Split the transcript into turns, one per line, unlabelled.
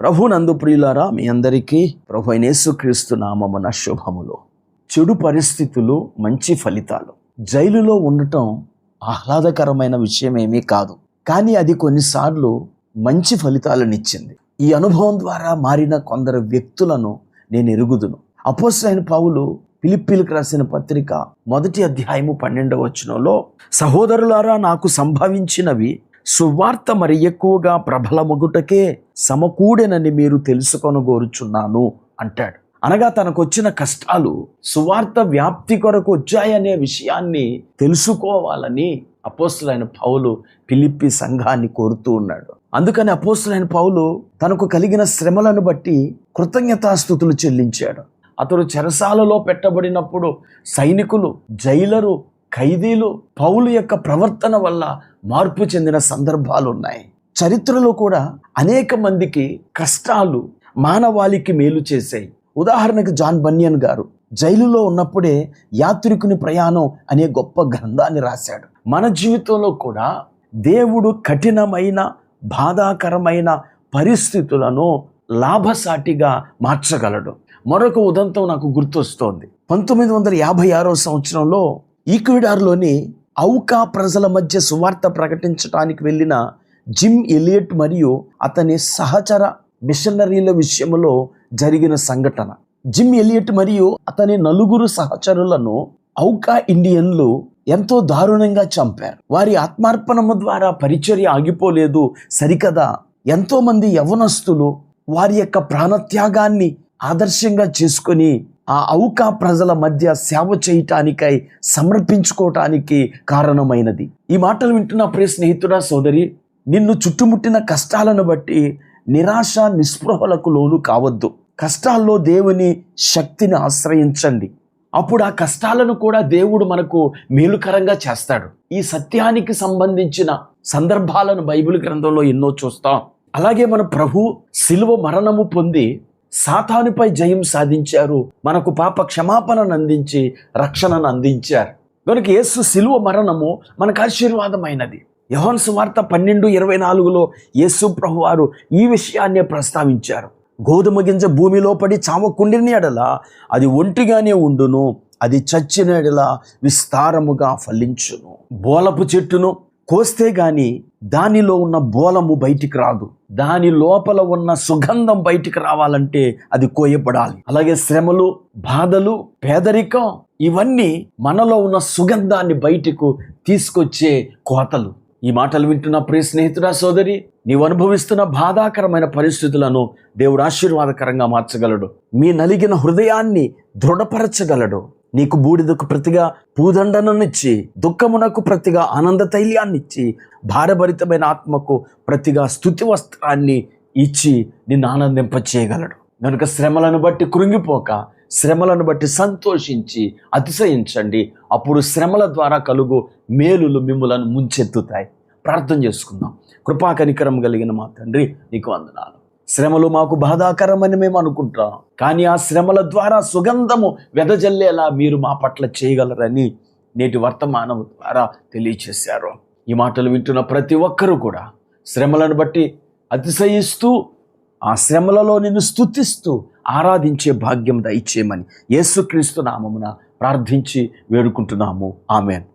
ప్రభునందు ప్రియులారా, మీ అందరికీ ప్రభు అయిన యేసుక్రీస్తు నామమున శుభములు. చెడు పరిస్థితులు, మంచి ఫలితాలు. జైలులో ఉండటం ఆహ్లాదకరమైన విషయం ఏమీ కాదు, కానీ అది కొన్నిసార్లు మంచి ఫలితాలనిచ్చింది. ఈ అనుభవం ద్వారా మారిన కొందరు వ్యక్తులను నేను ఎరుగుదును. అపోస్తలుడైన పౌలు ఫిలిప్పీలకు రాసిన పత్రిక 1వ అధ్యాయము 12వ వచనంలో, సహోదరులారా, నాకు సంభవించినవి సువార్త మరి ఎక్కువగా ప్రబలమగుటకే సమకూడెనని మీరు తెలుసుకొనగోరుచున్నాను అంటాడు. అనగా తనకు వచ్చిన కష్టాలు సువార్త వ్యాప్తి కొరకు వచ్చాయనే విషయాన్ని తెలుసుకోవాలని అపోస్తలుడైన పౌలు ఫిలిప్పీ సంఘాన్ని కోరుతూ ఉన్నాడు. అందుకని అపోస్తలుడైన పౌలు తనకు కలిగిన శ్రమలను బట్టి కృతజ్ఞతాస్తుతులు చెల్లించాడు. అతడు చెరసాలలో పెట్టబడినప్పుడు సైనికులు, జైలరు, ఖైదీలు పౌలు యొక్క ప్రవర్తన వల్ల మార్పు చెందిన సందర్భాలు ఉన్నాయి. చరిత్రలో కూడా అనేక మందికి కష్టాలు మానవాళికి మేలు చేశాయి. ఉదాహరణకు జాన్ బన్యన్ గారు జైలులో ఉన్నప్పుడే యాత్రికుని ప్రయాణం అనే గొప్ప గ్రంథాన్ని రాశాడు. మన జీవితంలో కూడా దేవుడు కఠినమైన, బాధాకరమైన పరిస్థితులను లాభసాటిగా మార్చగలడు. మరొక ఉదంతం నాకు గుర్తొస్తోంది. 1956వ సంవత్సరంలో ఈక్వెడార్లోని ఔకా ప్రజల మధ్య సువార్త ప్రకటించడానికి వెళ్ళిన జిమ్ ఎలియట్ మరియు అతని సహచర మిషనరీల విషయంలో జరిగిన సంఘటన. జిమ్ ఎలియట్ మరియు అతని 4 సహచరులను ఔకా ఇండియన్లు ఎంతో దారుణంగా చంపారు. వారి ఆత్మార్పణము ద్వారా పరిచర్య ఆగిపోలేదు సరికదా, ఎంతో మంది యవ్వనస్తులు వారి యొక్క ప్రాణత్యాగాన్ని ఆదర్శంగా చేసుకొని ఆ ఔకా ప్రజల మధ్య సేవ చేయటానికై సమర్పించుకోవటానికి కారణమైనది. ఈ మాటలు వింటున్న ప్రియ స్నేహితుడా, సోదరి, నిన్ను చుట్టుముట్టిన కష్టాలను బట్టి నిరాశ, నిస్పృహలకు లోను కావద్దు. కష్టాల్లో దేవుని శక్తిని ఆశ్రయించండి. అప్పుడు ఆ కష్టాలను కూడా దేవుడు మనకు మేలుకరంగా చేస్తాడు. ఈ సత్యానికి సంబంధించిన సందర్భాలను బైబిల్ గ్రంథంలో ఎన్నో చూస్తాం. అలాగే మన ప్రభు శిలువ మరణము పొంది సాతానుపై జయం సాధించారు. మనకు పాప క్షమాపణను అందించి రక్షణను అందించారు. కనుక యేసు శిలువ మరణము మనకు ఆశీర్వాదమైనది. యోహాను సువార్త 12:24లో యేసు ప్రభు వారు ఈ విషయాన్నే ప్రస్తావించారు. గోధుమ గింజ భూమిలో పడి చావకుండిన ఎడల అది ఒంటిగానే ఉండును, అది చచ్చిన ఎడల విస్తారముగా ఫలించును. బోలపు చెట్టును కోస్తే గాని దానిలో ఉన్న బోలము బయటికి రాదు. దాని లోపల ఉన్న సుగంధం బయటికి రావాలంటే అది కోయపడాలి. అలాగే శ్రమలు, బాధలు, పేదరికం ఇవన్నీ మనలో ఉన్న సుగంధాన్ని బయటకు తీసుకొచ్చే కోతలు. ఈ మాటలు వింటున్న ప్రియ స్నేహితుడా, సోదరి, నీవు అనుభవిస్తున్న బాధాకరమైన పరిస్థితులను దేవుడు ఆశీర్వాదకరంగా మార్చగలడు. మీ నలిగిన హృదయాన్ని దృఢపరచగలడు. నీకు బూడిదకు ప్రతిగా పూదండననిచ్చి, దుఃఖమునకు ప్రతిగా ఆనంద తైల్యాన్నిచ్చి, భారభరితమైన ఆత్మకు ప్రతిగా స్తుతి వస్త్రాన్ని ఇచ్చి నిన్ను ఆనందింపచేయగలడు. కనుక శ్రమలను బట్టి కృంగిపోక, శ్రమలను బట్టి సంతోషించి అతిశయించండి. అప్పుడు శ్రమల ద్వారా కలుగు మేలులు మిమ్ములను ముంచెత్తుతాయి. ప్రార్థన చేసుకుందాం. కృపా కనికరం కలిగిన మా తండ్రి, నీకు వందనాలు. శ్రమలు మాకు బాధాకరమని మేము అనుకుంటాం, కానీ ఆ శ్రమల ద్వారా సుగంధము వెదజల్లేలా మీరు మా పట్ల చేయగలరని నేటి వర్తమానం ద్వారా తెలియచేశారు. ఈ మాటలు వింటున్న ప్రతి ఒక్కరూ కూడా శ్రమలను బట్టి అతిశయిస్తూ, ఆ శ్రమలలో నిన్ను స్తుతిస్తూ ఆరాధించే భాగ్యం దయచేయమని యేసుక్రీస్తు నామమున ప్రార్థించి వేడుకుంటున్నాము. ఆమేన్.